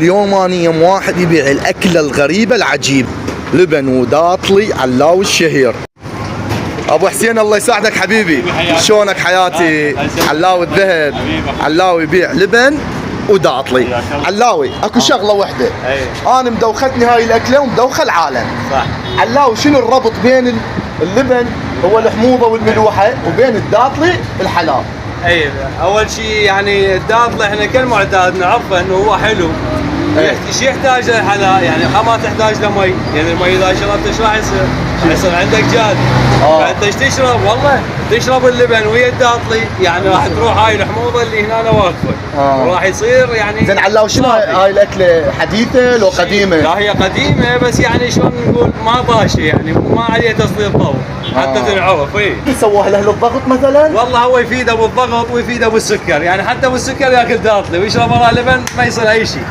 اليوم أنا يم واحد يبيع الأكلة الغريبة العجيب، لبن وداطلي علاوي الشهير. ابو حسين الله يساعدك حبيبي، شلونك حياتي؟ علاوي الذهب، علاوي يبيع لبن وداطلي. علاوي اكو شغله وحده انا مدوختني هاي الاكله ومدوخه العالم. صح. علاوي شنو الربط بين اللبن هو الحموضه والملوحه وبين الداطلي الحلال؟ اي اول شيء يعني الداطلي احنا كل معتاد نعرفه انه هو حلو. ايش يحتاج للحلا؟ يعني ما تحتاج لمي، يعني المي اذا شربت ايش راح يصير؟ يصير عندك جاد. فانت ايش تشرب؟ والله تشرب اللبن ويا الداطلي، يعني راح تروح هاي الحموضه اللي هنا واقفه وراح يصير يعني. زين علاوي شنو هاي الاكله حديثه لو قديمه؟ لا هي قديمه بس يعني شلون نقول ما طاشه، يعني ما عليها تسليط ضوء حتى تنعرف. اي يسووها له الضغط مثلا؟ والله هو يفيده بالضغط ويفيده بالسكر، يعني حتى بالسكر ياكل داطلي ويشرب وراه لبن ما يصير اي شيء.